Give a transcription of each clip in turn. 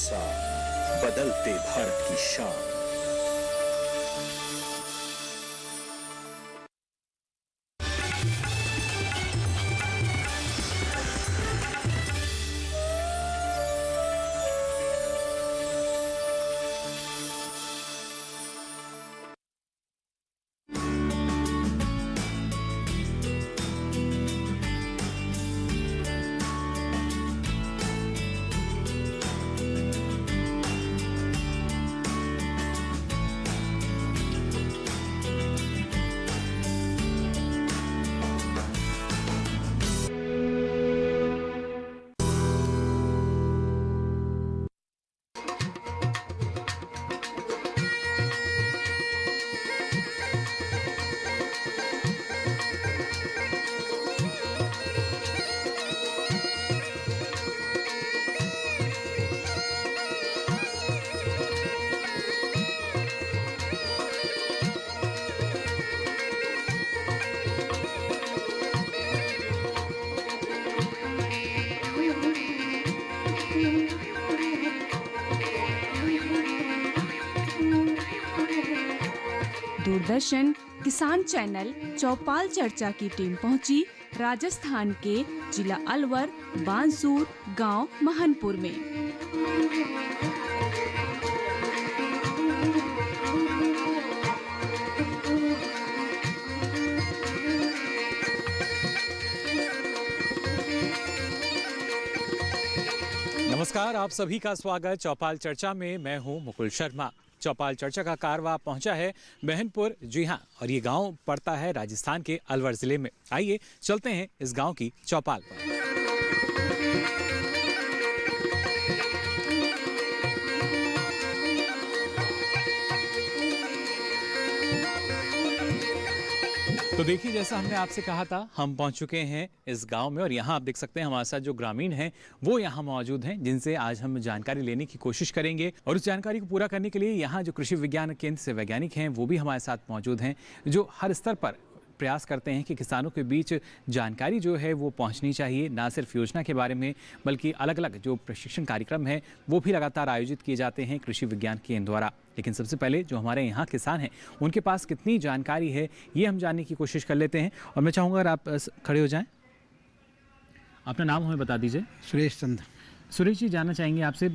साथ बदलते भारत की शान। दूरदर्शन किसान चैनल चौपाल चर्चा की टीम पहुंची राजस्थान के जिला अलवर बांसूर गांव महनपुर में। नमस्कार, आप सभी का स्वागत चौपाल चर्चा में। मैं हूं मुकुल शर्मा। चौपाल चर्चा का कारवां पहुंचा है महनपुर, जी हां, और ये गांव पड़ता है राजस्थान के अलवर जिले में। आइए चलते हैं इस गांव की चौपाल पर। तो देखिए, जैसा हमने आपसे कहा था, हम पहुंच चुके हैं इस गांव में और यहाँ आप देख सकते हैं हमारे साथ जो ग्रामीण हैं वो यहाँ मौजूद हैं, जिनसे आज हम जानकारी लेने की कोशिश करेंगे। और उस जानकारी को पूरा करने के लिए यहाँ जो कृषि विज्ञान केंद्र से वैज्ञानिक हैं वो भी हमारे साथ मौजूद हैं, जो हर स्तर पर प्रयास करते हैं कि किसानों के बीच जानकारी जो है वो पहुंचनी चाहिए। ना सिर्फ योजना के बारे में बल्कि अलग अलग जो प्रशिक्षण कार्यक्रम है वो भी लगातार आयोजित किए जाते हैं कृषि विज्ञान केंद्र द्वारा। लेकिन सबसे पहले जो हमारे यहाँ किसान हैं उनके पास कितनी जानकारी है ये हम जानने की कोशिश कर लेते हैं। और मैं चाहूँगा अगर आप खड़े हो जाएँ, अपना नाम हमें बता दीजिए। सुरेश चंद्र। सुरेश जी, जानना चाहेंगे आपसे,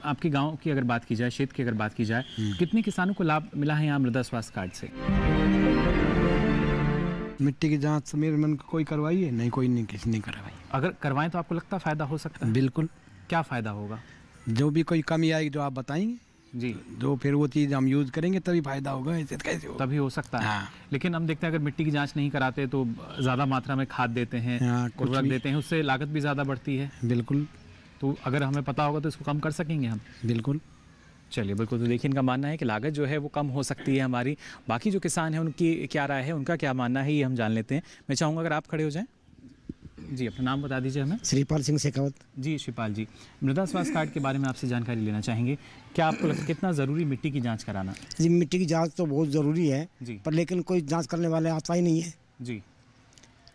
आपके गाँव की अगर बात की जाए, क्षेत्र की अगर बात की जाए, कितने किसानों को लाभ मिला है यहाँ मृदा स्वास्थ्य कार्ड से? मिट्टी की जांच मेरे मन को कोई करवाई है? नहीं, कोई नहीं, किसी ने करवाई। अगर करवाएं तो आपको लगता फायदा हो सकता है? बिल्कुल। क्या फायदा होगा? जो भी कोई कमी आएगी जो आप बताएंगे जी, जो फिर वो चीज़ हम यूज करेंगे तभी फायदा होगा, ऐसे कैसे होगा? तभी हो सकता है। हाँ। लेकिन हम देखते हैं अगर मिट्टी की जांच नहीं कराते तो ज़्यादा मात्रा में खाद देते हैं, हाँ, उर्वरक देते हैं, उससे लागत भी ज़्यादा बढ़ती है। बिल्कुल। तो अगर हमें पता होगा तो इसको कम कर सकेंगे हम। बिल्कुल। चलिए, बिल्कुल। तो देखिए, इनका मानना है कि लागत जो है वो कम हो सकती है हमारी। बाकी जो किसान हैं उनकी क्या राय है, उनका क्या मानना है, ये हम जान लेते हैं। मैं चाहूँगा अगर आप खड़े हो जाएं। जी, अपना नाम बता दीजिए हमें। श्रीपाल सिंह शेखावत। जी श्रीपाल जी, मृदा स्वास्थ्य कार्ड के बारे में आपसे जानकारी लेना चाहेंगे। क्या आपको लगता है कितना ज़रूरी मिट्टी की जाँच कराना? जी, मिट्टी की जांच तो बहुत ज़रूरी है जी, पर लेकिन कोई जांच करने वाले आता ही नहीं है। जी।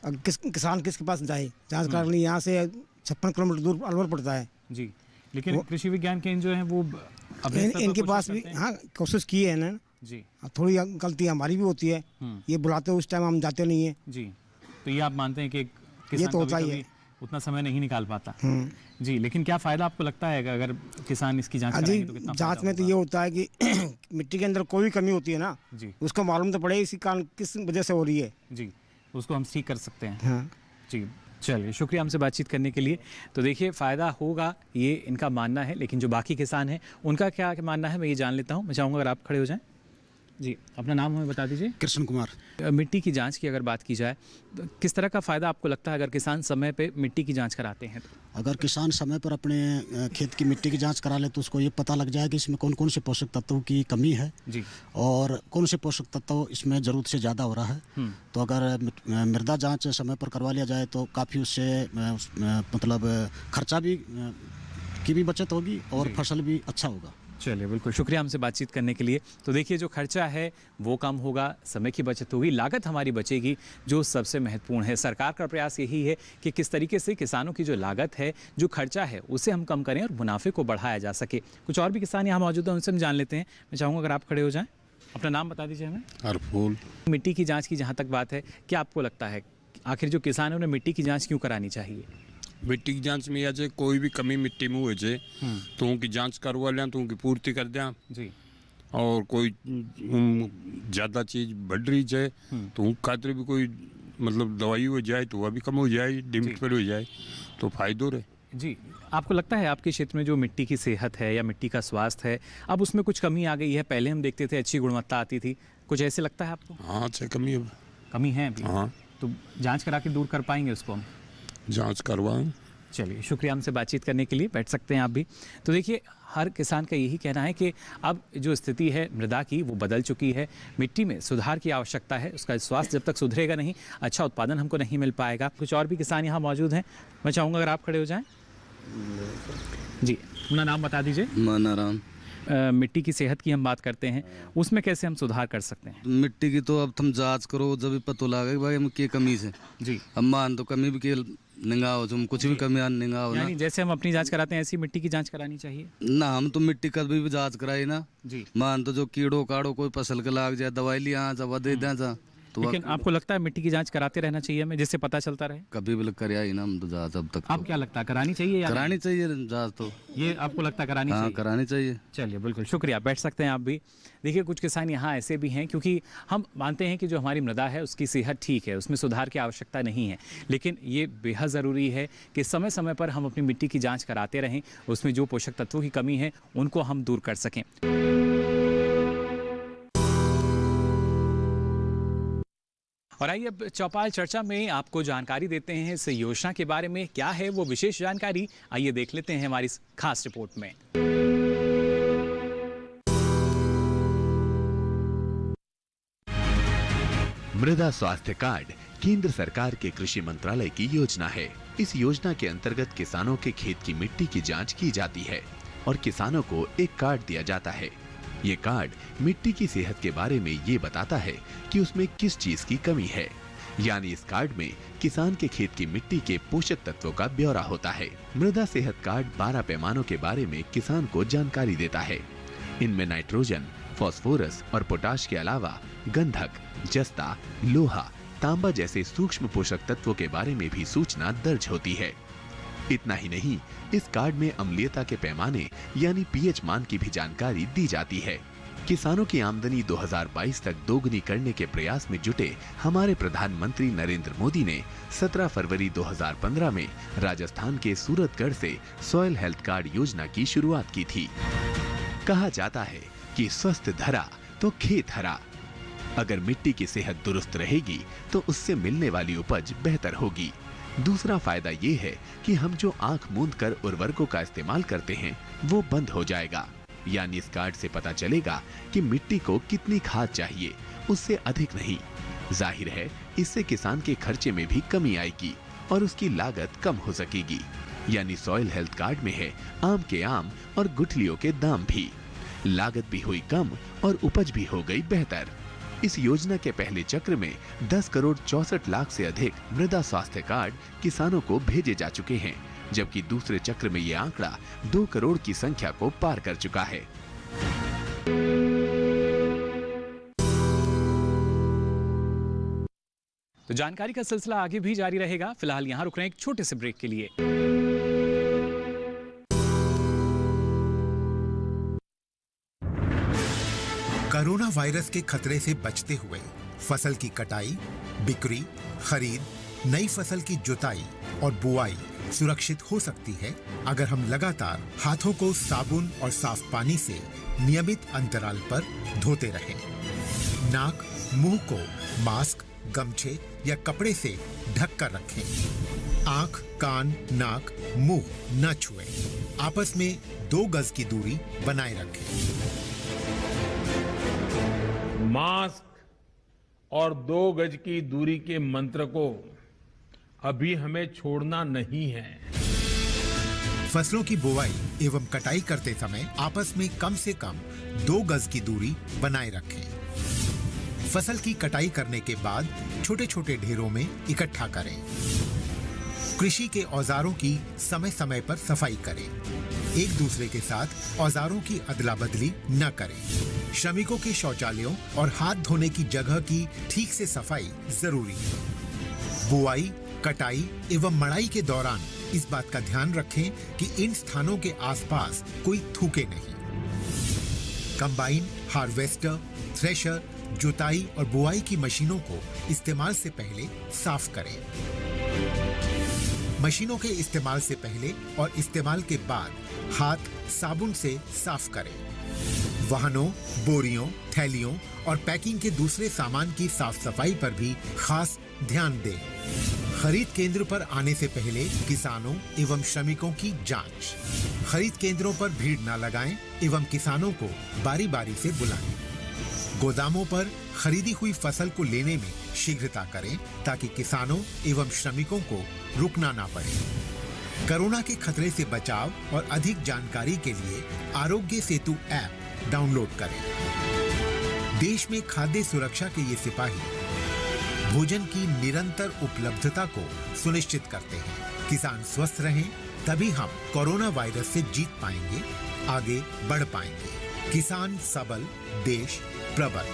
अब किसान किसके पास जाए जांच करने? यहाँ से 56 किलोमीटर दूर अलवर पड़ता है। जी, लेकिन कृषि विज्ञान केंद्र जो है वो इनके पास भी हाँ कोशिश की है ना जी। थोड़ी गलती हमारी भी होती है, ये बुलाते उस टाइम हम जाते नहीं है जी। तो ये आप मानते हैं कि किसान ये तो होता ही कभी है, उतना समय नहीं निकाल पाता। जी, लेकिन क्या फायदा आपको लगता है अगर किसान इसकी जांच कराएंगे तो कितना जांच में तो ये होता है कि मिट्टी के अंदर कोई भी कमी होती है ना जी, उसको मालूम तो पड़े इसी कारण किस वजह से हो रही है जी, उसको हम ठीक कर सकते हैं। हाँ जी, चलिए, शुक्रिया हमसे बातचीत करने के लिए। तो देखिए, फ़ायदा होगा ये इनका मानना है, लेकिन जो बाकी किसान हैं उनका क्या मानना है मैं ये जान लेता हूँ। मैं चाहूँगा अगर आप खड़े हो जाएं। जी, अपना नाम हमें बता दीजिए। कृष्ण कुमार। मिट्टी की जांच की अगर बात की जाए तो किस तरह का फ़ायदा आपको लगता है अगर किसान समय पे मिट्टी की जांच कराते हैं तो? अगर किसान समय पर अपने खेत की मिट्टी की जांच करा ले तो उसको ये पता लग जाए कि इसमें कौन कौन से पोषक तत्वों की कमी है जी, और कौन से पोषक तत्व इसमें ज़रूरत से ज़्यादा हो रहा है। तो अगर मृदा जांच समय पर करवा लिया जाए तो काफ़ी उससे मतलब खर्चा भी की भी बचत होगी और फसल भी अच्छा होगा। चलिए, बिल्कुल शुक्रिया हमसे बातचीत करने के लिए। तो देखिए, जो खर्चा है वो कम होगा, समय की बचत होगी, लागत हमारी बचेगी, जो सबसे महत्वपूर्ण है। सरकार का प्रयास यही है कि किस तरीके से किसानों की जो लागत है, जो खर्चा है, उसे हम कम करें और मुनाफे को बढ़ाया जा सके। कुछ और भी किसान यहाँ मौजूद हैं, उनसे हम जान लेते हैं। मैं चाहूँगा अगर आप खड़े हो जाएँ, अपना नाम बता दीजिए हमें। हरफूल। मिट्टी की जाँच की जहाँ तक बात है, क्या आपको लगता है आखिर जो किसान है उन्हें मिट्टी की जाँच क्यों करानी चाहिए? मिट्टी की जांच में आज कोई भी कमी मिट्टी में हो जाए तो उनकी जांच करवा लें, तो उनकी पूर्ति कर दें जी। और कोई ज़्यादा चीज़ बढ़ रही जाए तो उन खातिर भी कोई मतलब दवाई हो जाए तो वह भी कम हो जाए, लिमिट पर हो जाए तो फायदो रहे। जी, आपको लगता है आपके क्षेत्र में जो मिट्टी की सेहत है या मिट्टी का स्वास्थ्य है, अब उसमें कुछ कमी आ गई है? पहले हम देखते थे अच्छी गुणवत्ता आती थी, कुछ ऐसे लगता है आपको? हाँ, अच्छा कमी है। कमी है अभी? हाँ, तो जांच करा के दूर कर पाएंगे उसको हम? जांच करवाएं। चलिए, शुक्रिया हमसे बातचीत करने के लिए। बैठ सकते हैं आप भी। तो देखिए, हर किसान का यही कहना है कि अब जो स्थिति है मृदा की वो बदल चुकी है, मिट्टी में सुधार की आवश्यकता है। उसका स्वास्थ्य जब तक सुधरेगा नहीं, अच्छा उत्पादन हमको नहीं मिल पाएगा। कुछ और भी किसान यहाँ मौजूद हैं, मैं चाहूँगा अगर आप खड़े हो जाएँ। जी, अपना नाम बता दीजिए। मानाराम। मिट्टी की सेहत की हम बात करते हैं, उसमें कैसे हम सुधार कर सकते हैं? मिट्टी की तो अब तुम जांच करो, जब भी पता लगे भाई हम के कमी से। जी। अब मान तो कमी भी के निगाह तुम कुछ भी कमी निगाह हो ना, यानी जैसे हम अपनी जांच कराते हैं ऐसी मिट्टी की जांच करानी चाहिए ना। हम तो मिट्टी का भी जांच कराई ना जी। मान तो जो कीड़ो काड़ो कोई फसल के लाग जाए, दवाई लिया जब दे दें तो लेकिन आपको लगता है मिट्टी की जांच कराते रहना चाहिए हमें, जिससे पता चलता रहे? कभी भी कराया ही ना हम तो जांच अब तक। आप क्या लगता है, करानी चाहिए या करानी चाहिए जांच? तो ये आपको लगता है करानी हाँ, चाहिए? करानी चाहिए। चलिए, बिल्कुल शुक्रिया। बैठ सकते हैं आप भी। देखिए, कुछ किसान यहाँ ऐसे भी हैं, क्योंकि हम मानते हैं कि जो हमारी मृदा है उसकी सेहत ठीक है, उसमें सुधार की आवश्यकता नहीं है, लेकिन ये बेहद ज़रूरी है कि समय समय पर हम अपनी मिट्टी की जाँच कराते रहें, उसमें जो पोषक तत्वों की कमी है उनको हम दूर कर सकें। और आइए अब चौपाल चर्चा में आपको जानकारी देते हैं इस योजना के बारे में। क्या है वो विशेष जानकारी, आइए देख लेते हैं हमारी इस खास रिपोर्ट में। मृदा स्वास्थ्य कार्ड केंद्र सरकार के कृषि मंत्रालय की योजना है। इस योजना के अंतर्गत किसानों के खेत की मिट्टी की जांच की जाती है और किसानों को एक कार्ड दिया जाता है। ये कार्ड मिट्टी की सेहत के बारे में ये बताता है कि उसमें किस चीज की कमी है। यानी इस कार्ड में किसान के खेत की मिट्टी के पोषक तत्वों का ब्यौरा होता है। मृदा सेहत कार्ड 12 पैमानों के बारे में किसान को जानकारी देता है। इनमें नाइट्रोजन, फास्फोरस और पोटाश के अलावा गंधक, जस्ता, लोहा, तांबा जैसे सूक्ष्म पोषक तत्वों के बारे में भी सूचना दर्ज होती है। इतना ही नहीं, इस कार्ड में अम्लीयता के पैमाने यानी पीएच मान की भी जानकारी दी जाती है। किसानों की आमदनी 2022 तक दोगुनी करने के प्रयास में जुटे हमारे प्रधानमंत्री नरेंद्र मोदी ने 17 फरवरी 2015 में राजस्थान के सूरतगढ़ से सॉइल हेल्थ कार्ड योजना की शुरुआत की थी। कहा जाता है कि स्वस्थ धरा तो खेत हरा। अगर मिट्टी की सेहत दुरुस्त रहेगी तो उससे मिलने वाली उपज बेहतर होगी। दूसरा फायदा ये है कि हम जो आंख मूंद कर उर्वरकों का इस्तेमाल करते हैं वो बंद हो जाएगा। यानी इस कार्ड से पता चलेगा कि मिट्टी को कितनी खाद चाहिए, उससे अधिक नहीं। जाहिर है, इससे किसान के खर्चे में भी कमी आएगी और उसकी लागत कम हो सकेगी। यानी सॉइल हेल्थ कार्ड में है आम के आम और गुठलियों के दाम भी। लागत भी हुई कम और उपज भी हो गई बेहतर। इस योजना के पहले चक्र में 10 करोड़ 64 लाख से अधिक मृदा स्वास्थ्य कार्ड किसानों को भेजे जा चुके हैं, जबकि दूसरे चक्र में ये आंकड़ा 2 करोड़ की संख्या को पार कर चुका है। तो जानकारी का सिलसिला आगे भी जारी रहेगा। फिलहाल यहाँ रुक रहे हैं एक छोटे से ब्रेक के लिए। कोरोना वायरस के खतरे से बचते हुए फसल की कटाई, बिक्री, खरीद, नई फसल की जुताई और बुआई सुरक्षित हो सकती है अगर हम लगातार हाथों को साबुन और साफ पानी से नियमित अंतराल पर धोते रहें। नाक, मुंह को मास्क, गमछे या कपड़े से ढक कर रखें। आंख, कान, नाक, मुंह न छुएं। आपस में 2 गज की दूरी बनाए रखें। मास्क और 2 गज की दूरी के मंत्र को अभी हमें छोड़ना नहीं है। फसलों की बुवाई एवं कटाई करते समय आपस में कम से कम 2 गज की दूरी बनाए रखें। फसल की कटाई करने के बाद छोटे छोटे ढेरों में इकट्ठा करें। कृषि के औजारों की समय समय पर सफाई करें। एक दूसरे के साथ औजारों की अदला बदली न करें। श्रमिकों के शौचालयों और हाथ धोने की जगह की ठीक से सफाई जरूरी है। बुआई, कटाई एवं मड़ाई के दौरान इस बात का ध्यान रखें कि इन स्थानों के आसपास कोई थूके नहीं। कंबाइन, हार्वेस्टर, थ्रेशर, जुताई और बुआई की मशीनों को इस्तेमाल से पहले साफ करें। मशीनों के इस्तेमाल से पहले और इस्तेमाल के बाद हाथ साबुन से साफ करें। वाहनों, बोरियों, थैलियों और पैकिंग के दूसरे सामान की साफ सफाई पर भी खास ध्यान दें। खरीद केंद्र पर आने से पहले किसानों एवं श्रमिकों की जांच। खरीद केंद्रों पर भीड़ न लगाएं एवं किसानों को बारी बारी से बुलाएं। गोदामों पर खरीदी हुई फसल को लेने में शीघ्रता करें ताकि किसानों एवं श्रमिकों को रुकना ना पड़े। कोरोना के खतरे से बचाव और अधिक जानकारी के लिए आरोग्य सेतु ऐप डाउनलोड करें। देश में खाद्य सुरक्षा के ये सिपाही भोजन की निरंतर उपलब्धता को सुनिश्चित करते हैं। किसान स्वस्थ रहें तभी हम कोरोना वायरस से जीत पाएंगे, आगे बढ़ पाएंगे। किसान सबल, देश प्रबल।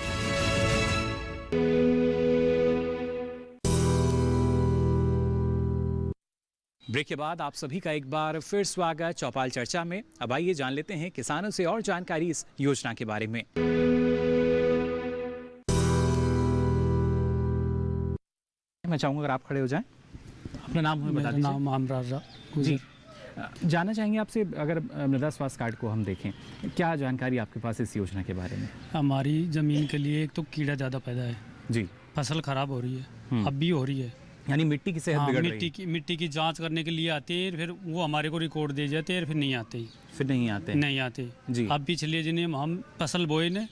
ब्रेक के बाद आप सभी का एक बार फिर स्वागत चौपाल चर्चा में। अब आइए जान लेते हैं किसानों से और जानकारी इस योजना के बारे में। मैं चाहूंगा अगर आप खड़े हो जाएं, अपना नाम हमें बता दीजिए। नाम अमराजा जी, जानना चाहेंगे आपसे, अगर मृदा स्वास्थ्य कार्ड को हम देखें, क्या जानकारी आपके पास इस योजना के बारे में? हमारी ज़मीन के लिए एक तो कीड़ा ज़्यादा पैदा है जी, फसल खराब हो रही है, अब भी हो रही है, यानी मिट्टी की सेहत बिगड़ रही है। मिट्टी की जांच करने के लिए आते हैं, फिर वो हमारे को रिकॉर्ड दे जाते हैं, फिर नहीं आते जी। अब पिछले दिन हम फसल बोए ने,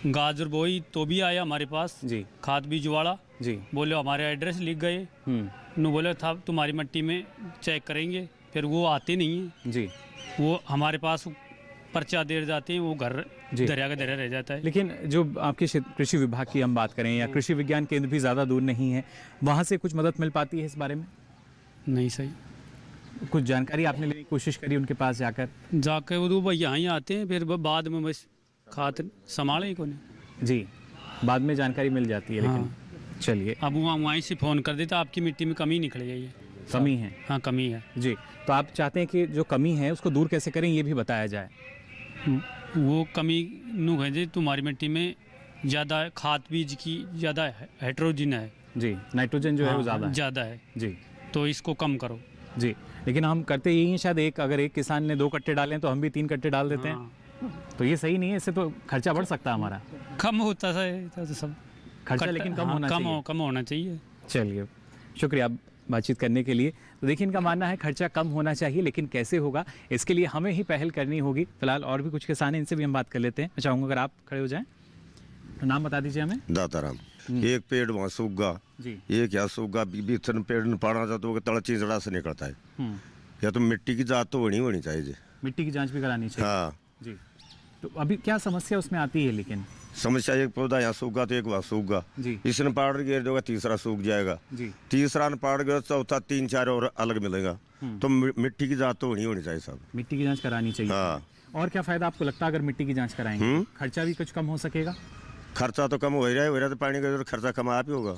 गाजर बोई तो भी आया हमारे पास जी, खाद बीज वाला जी, बोले हमारे एड्रेस लिख गए, नु बोले था तुम्हारी मिट्टी में चेक करेंगे, फिर वो आते नहीं है जी, वो हमारे पास पर्चा दे जाते हैं, वो घर दरिया का दरिया रह जाता है। लेकिन जो आपके कृषि विभाग की हम बात करें या कृषि विज्ञान केंद्र भी ज़्यादा दूर नहीं है, वहाँ से कुछ मदद मिल पाती है इस बारे में? नहीं सही, कुछ जानकारी आपने लेने की कोशिश करी उनके पास जाकर वो भाई यहाँ ही आते हैं, फिर बाद में बस खाते संभाले ही को नहीं जी, बाद में जानकारी मिल जाती है। लेकिन चलिए, अब वहीं से फ़ोन कर देता आपकी मिट्टी में कमी निकल गई है, कमी है। हाँ कमी है जी, तो आप चाहते हैं कि जो कमी है उसको दूर कैसे करें ये भी बताया जाए। वो कमी नू है जी, तुम्हारी मिट्टी में ज़्यादा खाद बीज की ज़्यादा हेट्रोजिन है जी, नाइट्रोजन जो है वो ज़्यादा है जी, तो इसको कम करो जी। लेकिन हम करते यही हैं, शायद अगर एक किसान ने 2 कट्टे डालें तो हम भी 3 कट्टे डाल देते हैं, तो ये सही नहीं है। इससे तो खर्चा बढ़ सकता है हमारा, कम होता है तो सब खर्चा, लेकिन कम होना चाहिए। चलिए, शुक्रिया बातचीत करने के लिए। तो देखिए, इनका मानना है खर्चा कम होना चाहिए, लेकिन कैसे होगा इसके लिए हमें ही पहल करनी होगी। फिलहाल और भी कुछ किसान हैं, इनसे भी हम बात कर लेते हैं। मैं चाहूँगा अगर आप खड़े हो जाएं, तो नाम बता दीजिए हमें। दाताराम। एक पेड़ वहाँ सूख गा जी, एक यहाँ सूख गा, बीच पेड़ में पाना जाता है, तड़ा चिंचड़ा से निकलता है। या तो मिट्टी की जांच तो होनी चाहिए जी, मिट्टी की जांच भी करानी चाहिए। हाँ जी, तो अभी क्या समस्या उसमें आती है? लेकिन समस्या, एक पौधा यहाँ सूख गा तो एक वहाँ सूख गा, इसने पाड़ गिर देगा तीसरा सूख जाएगा जी, तीसरा ने पाड़ गया चौथा 3-4 और अलग मिलेगा। तो मिट्टी की जांच तो होनी चाहिए साहब, मिट्टी की जांच करानी चाहिए। हाँ। और क्या फायदा आपको लगता है अगर मिट्टी की जांच कराएंगे? खर्चा भी कुछ कम हो सकेगा? खर्चा तो कम हो रहा है, तो पानी का खर्चा कम आप ही होगा।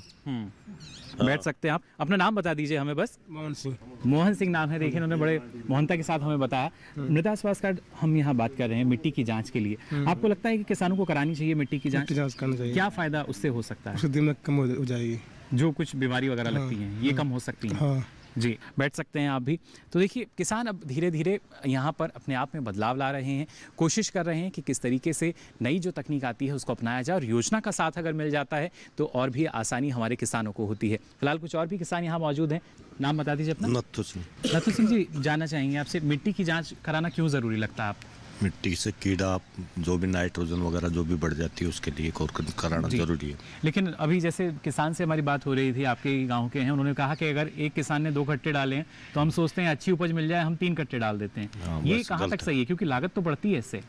बैठ सकते हैं आप। अपना नाम बता दीजिए हमें बस। मोहन सिंह नाम है। देखिए, उन्होंने बड़े मोहनता के साथ हमें बताया। मृदा स्वास्थ्य कार्ड हम यहाँ बात कर रहे हैं मिट्टी की जांच के लिए। आपको लगता है कि किसानों को करानी चाहिए मिट्टी की जांच? करनी चाहिए। क्या फायदा उससे हो सकता है? उससे दिमाग कम हो जाएगी, जो कुछ बीमारी वगैरह लगती हैं ये कम हो सकती हैं। जी, बैठ सकते हैं आप भी। तो देखिए, किसान अब धीरे धीरे यहाँ पर अपने आप में बदलाव ला रहे हैं, कोशिश कर रहे हैं कि किस तरीके से नई जो तकनीक आती है उसको अपनाया जाए, और योजना का साथ अगर मिल जाता है तो और भी आसानी हमारे किसानों को होती है। फिलहाल कुछ और भी किसान यहाँ मौजूद हैं। नाम बता दीजिए अपना। नत्थू सिंह। नत्थू सिंह जी, जानना चाहेंगे आपसे, मिट्टी की जाँच कराना क्यों ज़रूरी लगता है आप? मिट्टी से कीड़ा जो भी नाइट्रोजन वगैरह जो भी बढ़ जाती है उसके लिए कराना जरूरी है। लेकिन अभी जैसे किसान से हमारी बात हो रही थी, आपके गांव के हैं, उन्होंने कहा कि अगर एक किसान ने 2 कट्टे डाले हैं तो हम सोचते हैं अच्छी उपज मिल जाए, हम 3 कट्टे डाल देते हैं। ये कहाँ तक सही है, क्योंकि लागत तो बढ़ती है इससे?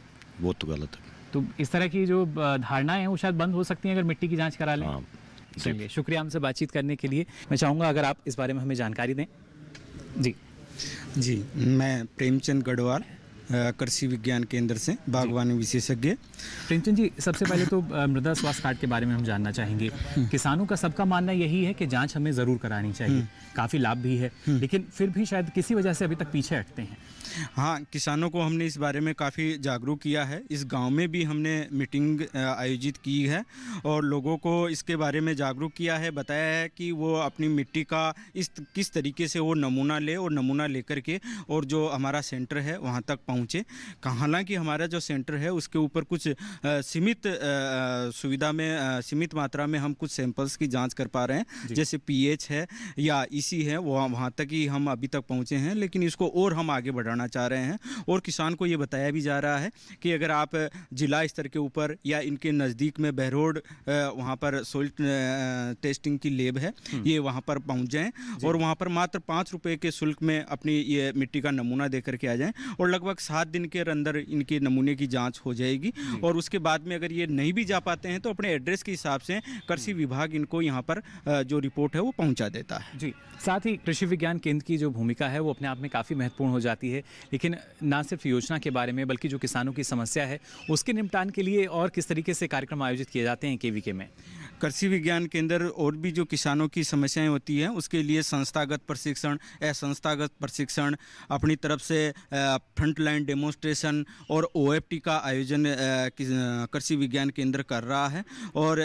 वो तो गलत है। तो इस तरह की जो धारणाएं हैं वो शायद बंद हो सकती हैं अगर मिट्टी की जांच करा लें। चलिए, शुक्रिया हमसे बातचीत करने के लिए। मैं चाहूँगा अगर आप इस बारे में हमें जानकारी दें। जी, मैं प्रेमचंद गढ़वाल, कृषि विज्ञान केंद्र से बागवानी विशेषज्ञ। प्रेमचंद जी, सबसे पहले तो मृदा स्वास्थ्य कार्ड के बारे में हम जानना चाहेंगे। किसानों का सबका मानना यही है कि जांच हमें ज़रूर करानी चाहिए, काफ़ी लाभ भी है, लेकिन फिर भी शायद किसी वजह से अभी तक पीछे हटते हैं। हाँ, किसानों को हमने इस बारे में काफ़ी जागरूक किया है। इस गांव में भी हमने मीटिंग आयोजित की है और लोगों को इसके बारे में जागरूक किया है, बताया है कि वो अपनी मिट्टी का किस तरीके से वो नमूना ले और नमूना लेकर के और जो हमारा सेंटर है वहाँ तक पहुँचे। हालांकि हमारा जो सेंटर है उसके ऊपर कुछ सीमित सुविधा में सीमित मात्रा में हम कुछ सैंपल्स की जाँच कर पा रहे हैं, जैसे पीएच है या ईसी है, वो वहाँ तक ही हम अभी तक पहुँचे हैं, लेकिन इसको और हम आगे बढ़ाना चाह रहे हैं। और किसान को ये बताया भी जा रहा है कि अगर आप जिला स्तर के ऊपर या इनके नज़दीक में बहरोड वहाँ पर सोइल टेस्टिंग की लैब है, ये वहाँ पर पहुँच जाएं और वहाँ पर मात्र 5 रुपये के शुल्क में अपनी ये मिट्टी का नमूना दे करके आ जाएं और लगभग 7 दिन के अंदर इनके नमूने की जाँच हो जाएगी। और उसके बाद में अगर ये नहीं भी जा पाते हैं तो अपने एड्रेस के हिसाब से कृषि विभाग इनको यहाँ पर जो रिपोर्ट है वो पहुँचा देता है। जी, साथ ही कृषि विज्ञान केंद्र की जो भूमिका है वो अपने आप में काफ़ी महत्वपूर्ण हो जाती है, लेकिन ना सिर्फ योजना के बारे में बल्कि जो किसानों की समस्या है उसके निपटान के लिए और किस तरीके से कार्यक्रम आयोजित किए जाते हैं केवीके में? कृषि विज्ञान केंद्र और भी जो किसानों की समस्याएं होती हैं उसके लिए संस्थागत प्रशिक्षण, असंस्थागत प्रशिक्षण, अपनी तरफ से फ्रंट लाइन डेमोन्स्ट्रेशन और OFT का आयोजन कृषि विज्ञान केंद्र कर रहा है। और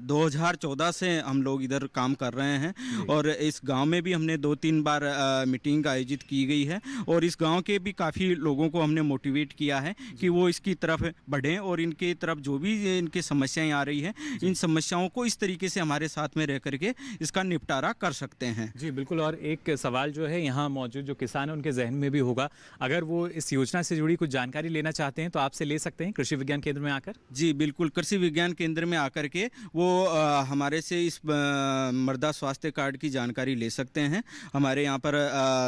2014 से हम लोग इधर काम कर रहे हैं और इस गांव में भी हमने 2-3 बार मीटिंग आयोजित की गई है और इस गांव के भी काफ़ी लोगों को हमने मोटिवेट किया है कि वो इसकी तरफ बढ़ें और इनके तरफ जो भी इनकी समस्याएं आ रही हैं, इन समस्याओं को इस तरीके से हमारे साथ में रह करके इसका निपटारा कर सकते हैं। जी बिल्कुल। और एक सवाल जो है यहाँ मौजूद जो किसान है उनके जहन में भी होगा, अगर वो इस योजना से जुड़ी कुछ जानकारी लेना चाहते हैं तो आपसे ले सकते हैं कृषि विज्ञान केंद्र में आकर? जी बिल्कुल, कृषि विज्ञान केंद्र में आकर के वो हमारे से इस मृदा स्वास्थ्य कार्ड की जानकारी ले सकते हैं। हमारे यहाँ पर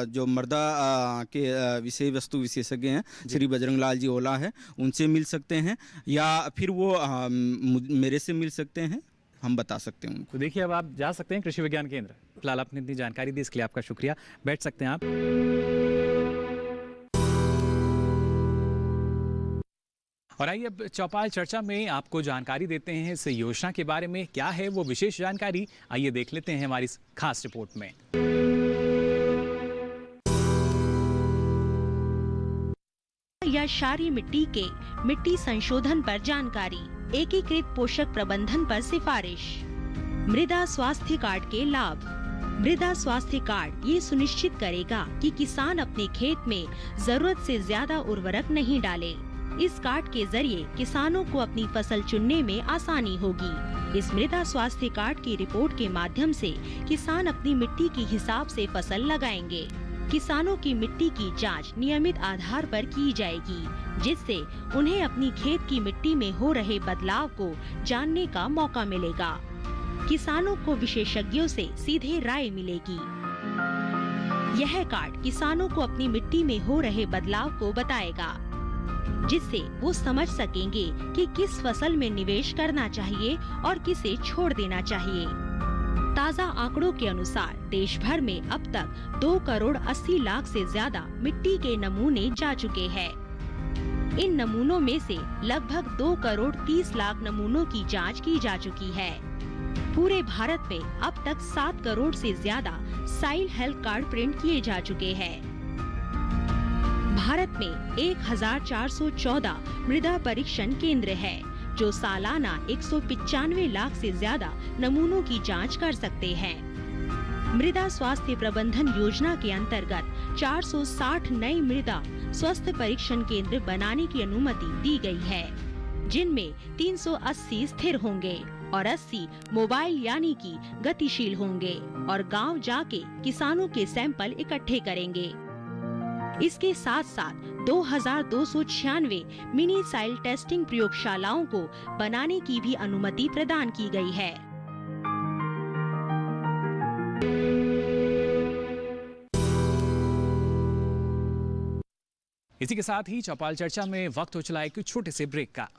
जो मृदा के विषय वस्तु विशेषज्ञ हैं श्री बजरंग लाल जी ओला है, उनसे मिल सकते हैं या फिर वो मेरे से मिल सकते हैं, हम बता सकते हैं उनको। तो देखिए, अब आप जा सकते हैं कृषि विज्ञान केंद्र। फिलहाल आपने इतनी जानकारी दी इसके लिए आपका शुक्रिया। बैठ सकते हैं आप। और आइए अब चौपाल चर्चा में आपको जानकारी देते हैं इस योजना के बारे में। क्या है वो विशेष जानकारी, आइए देख लेते हैं हमारी इस खास रिपोर्ट में। या क्षारीय मिट्टी के मिट्टी संशोधन पर जानकारी, एकीकृत पोषक प्रबंधन पर सिफारिश, मृदा स्वास्थ्य कार्ड के लाभ। मृदा स्वास्थ्य कार्ड ये सुनिश्चित करेगा कि किसान अपने खेत में जरूरत से ज्यादा उर्वरक नहीं डाले। इस कार्ड के जरिए किसानों को अपनी फसल चुनने में आसानी होगी। इस मृदा स्वास्थ्य कार्ड की रिपोर्ट के माध्यम से किसान अपनी मिट्टी के हिसाब से फसल लगाएंगे। किसानों की मिट्टी की जांच नियमित आधार पर की जाएगी, जिससे उन्हें अपनी खेत की मिट्टी में हो रहे बदलाव को जानने का मौका मिलेगा। किसानों को विशेषज्ञों से सीधे राय मिलेगी। यह कार्ड किसानों को अपनी मिट्टी में हो रहे बदलाव को बताएगा, जिससे वो समझ सकेंगे कि किस फसल में निवेश करना चाहिए और किसे छोड़ देना चाहिए। ताज़ा आंकड़ों के अनुसार देश भर में अब तक 2 करोड़ 80 लाख से ज्यादा मिट्टी के नमूने जा चुके हैं। इन नमूनों में से लगभग 2 करोड़ 30 लाख नमूनों की जांच की जा चुकी है। पूरे भारत में अब तक 7 करोड़ से ज्यादा सॉइल हेल्थ कार्ड प्रिंट किए जा चुके हैं। भारत में 1414 मृदा परीक्षण केंद्र है, जो सालाना 195 लाख से ज्यादा नमूनों की जांच कर सकते हैं। मृदा स्वास्थ्य प्रबंधन योजना के अंतर्गत 460 नए मृदा स्वास्थ्य परीक्षण केंद्र बनाने की अनुमति दी गई है, जिनमें 380 स्थिर होंगे और 80 मोबाइल यानी कि गतिशील होंगे और गांव जाके किसानों के सैंपल इकट्ठे करेंगे। इसके साथ साथ 2296 मिनी साइल टेस्टिंग प्रयोगशालाओं को बनाने की भी अनुमति प्रदान की गई है। इसी के साथ ही चौपाल चर्चा में वक्त हो चला एक छोटे से ब्रेक का।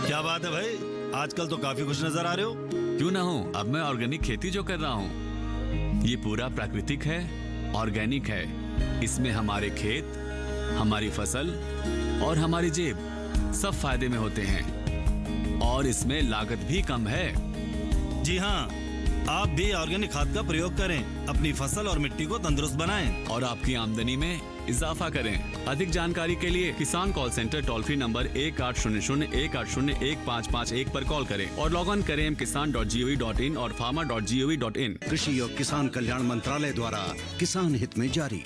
क्या बात है भाई, आजकल तो काफी खुश नजर आ रहे हो। क्यों ना हो, अब मैं ऑर्गेनिक खेती जो कर रहा हूँ ये पूरा प्राकृतिक है, ऑर्गेनिक है। इसमें हमारे खेत, हमारी फसल और हमारी जेब सब फायदे में होते हैं और इसमें लागत भी कम है। जी हाँ, आप भी ऑर्गेनिक खाद का प्रयोग करें, अपनी फसल और मिट्टी को तंदुरुस्त बनाएं और आपकी आमदनी में इजाफा करें। अधिक जानकारी के लिए किसान call centre toll free number 1800-180-1551 पर कॉल करें और लॉग ऑन करें kisan.gov.in और farmer.gov.in। कृषि और किसान कल्याण मंत्रालय द्वारा किसान हित में जारी।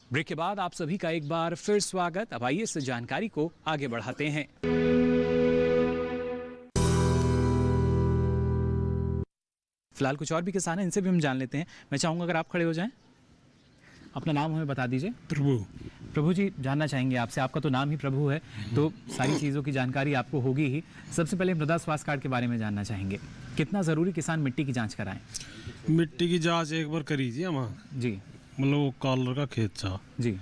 ब्रेक के बाद आप सभी का एक बार फिर स्वागत। अब आइए इस जानकारी को आगे बढ़ाते हैं। फिलहाल कुछ और भी किसान हैं, इनसे भी हम जान लेते हैं। मैं चाहूँगा अगर आप खड़े हो जाएं, अपना नाम हमें बता दीजिए। प्रभु जी, जानना चाहेंगे आपसे, आपका तो नाम ही प्रभु है तो सारी चीज़ों की जानकारी आपको होगी ही। सबसे पहले मृदा स्वास्थ्य कार्ड के बारे में जानना चाहेंगे, कितना ज़रूरी किसान मिट्टी की जाँच कराएं? मिट्टी की जाँच एक बार करी थी हम जी, मतलब वो कॉलर का खेत था जी,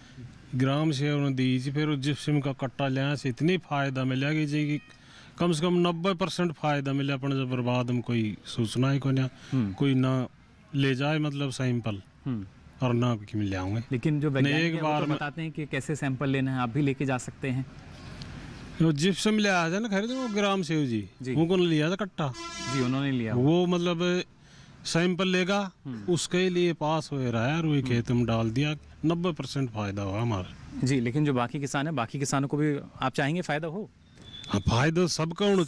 ग्राम से उन्होंने दी थी, फिर जिप्सम का कट्टा लिया से इतनी फायदा मिला कि कम से कम 90% फायदा मिला। अपन जब बर्बाद में कोई सूचना ही कोई ना कोई ना ले जाए मतलब सैंपल और ना मिल जाऊंगे। लेकिन जो वैज्ञानिक हैं वो तो बताते हैं कि कैसे सैंपल लेना है, आप भी लेके जा सकते हैं। वो जिप्सम ले आया था ना खरीद, वो ग्राम सेव जी उनको लिया था कट्टा जी, उन्होंने लिया। वो मतलब सैंपल लेगा उसके लिए पास हो रहा है और वही खेत में डाल दिया, 90% फायदा हुआ हमारा जी। लेकिन जो बाकी किसान है, बाकी किसानों को भी आप चाहेंगे फायदा हो? हाँ, फायदा सबका होना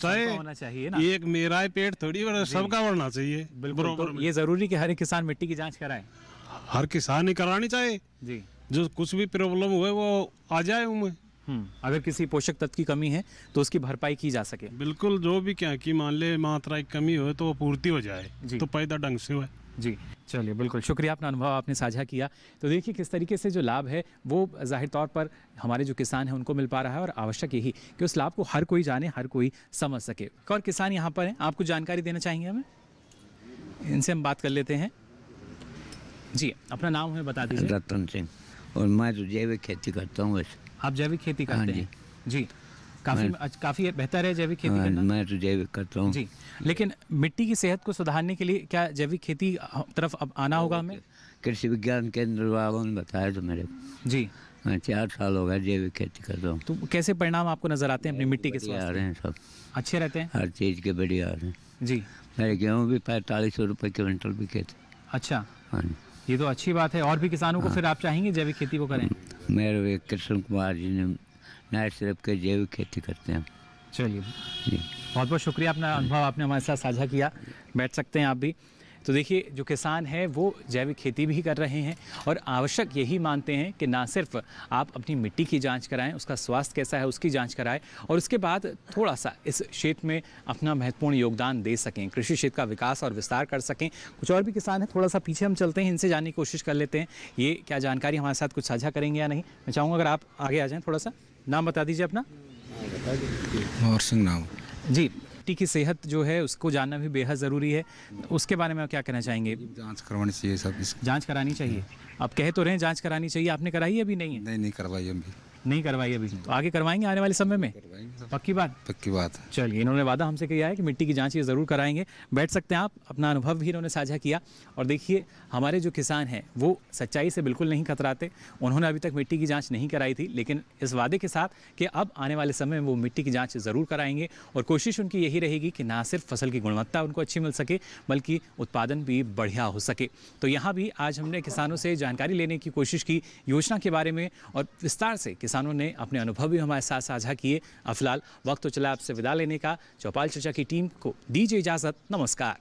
चाहिए ना। एक मेरा ही पेट थोड़ी सबका बढ़ना चाहिए। बिल्कुल, तो ये जरूरी कि हर एक किसान मिट्टी की जांच कराए। हर किसान ही करानी चाहिए जी, जो कुछ भी प्रॉब्लम हुए वो आ जाए उनमें। अगर किसी पोषक तत्व की कमी है तो उसकी भरपाई की जा सके। बिल्कुल, जो भी क्या की मान ले मात्रा की कमी हो तो वो पूर्ति हो जाए तो पैदा ढंग से हो जी। चलिए, बिल्कुल शुक्रिया, अपना अनुभव आपने साझा किया। तो देखिए किस तरीके से जो लाभ है वो जाहिर तौर पर हमारे जो किसान हैं उनको मिल पा रहा है और आवश्यक यही कि उस लाभ को हर कोई जाने, हर कोई समझ सके। और किसान यहाँ पर हैं, आपको जानकारी देना चाहेंगे हमें? इनसे हम बात कर लेते हैं। जी, अपना नाम हमें बता दीजिए। रतन सिंह, और मैं तो जैविक खेती करता हूँ। वैसे आप जैविक खेती करते हैं? जी, काफ़ी बेहतर है जैविक खेती करना। मैं तो जैविक करता हूँ जी। लेकिन मिट्टी की सेहत को सुधारने के लिए क्या जैविक खेती तरफ अब आना होगा हमें? कृषि विज्ञान केंद्र वालों ने बताया तो मेरे जी, मैं 4 साल हो गए जैविक खेती कर रहा हूँ। तो कैसे परिणाम आपको नजर आते हैं अपनी मिट्टी के? आ रहे हैं, सब अच्छे रहते हैं, हर चीज़ के बढ़िया आ रहे हैं जी। मेरे गेहूँ भी 4500 रुपये क्विंटल बिके थे। अच्छा, हाँ, ये तो अच्छी बात है। और भी किसानों को फिर आप चाहेंगे जैविक खेती को करें? मेरे कृष्ण कुमार जी ने नायर सिर्फ के जैविक खेती करते हैं। चलिए, बहुत बहुत शुक्रिया, अपना अनुभव आपने हमारे साथ साझा किया। बैठ सकते हैं आप भी। तो देखिए, जो किसान हैं वो जैविक खेती भी कर रहे हैं और आवश्यक यही मानते हैं कि ना सिर्फ आप अपनी मिट्टी की जांच कराएं, उसका स्वास्थ्य कैसा है उसकी जांच कराएं और उसके बाद थोड़ा सा इस क्षेत्र में अपना महत्वपूर्ण योगदान दे सकें, कृषि क्षेत्र का विकास और विस्तार कर सकें। कुछ और भी किसान हैं, थोड़ा सा पीछे हम चलते हैं, इनसे जानने की कोशिश कर लेते हैं ये क्या जानकारी हमारे साथ कुछ साझा करेंगे या नहीं। मैं चाहूँगा अगर आप आगे आ जाएँ, थोड़ा सा नाम बता दीजिए अपना। और सिंह नाम जी। मिट्टी की सेहत जो है उसको जानना भी बेहद ज़रूरी है, उसके बारे में क्या कहना चाहेंगे? जांच करवानी चाहिए, सब जांच करानी चाहिए। आप कह तो रहे हैं जांच करानी चाहिए, आपने कराई अभी नहीं है? नहीं करवाई अभी। नहीं करवाई अभी, तो आगे करवाएंगे आने वाले समय में? पक्की बात? पक्की बात। चलिए, इन्होंने वादा हमसे किया है कि मिट्टी की जांच ये ज़रूर कराएंगे। बैठ सकते हैं आप, अपना अनुभव भी इन्होंने साझा किया। और देखिए, हमारे जो किसान हैं वो सच्चाई से बिल्कुल नहीं कतराते। उन्होंने अभी तक मिट्टी की जांच नहीं कराई थी, लेकिन इस वादे के साथ कि अब आने वाले समय में वो मिट्टी की जांच ज़रूर कराएंगे और कोशिश उनकी यही रहेगी कि ना सिर्फ फसल की गुणवत्ता उनको अच्छी मिल सके बल्कि उत्पादन भी बढ़िया हो सके। तो यहाँ भी आज हमने किसानों से जानकारी लेने की कोशिश की योजना के बारे में और विस्तार से किसानों ने अपने अनुभव भी हमारे साथ साझा किए। अब फिलहाल वक्त तो चला आपसे विदा लेने का। चौपाल चर्चा की टीम को दीजिए इजाज़त। नमस्कार।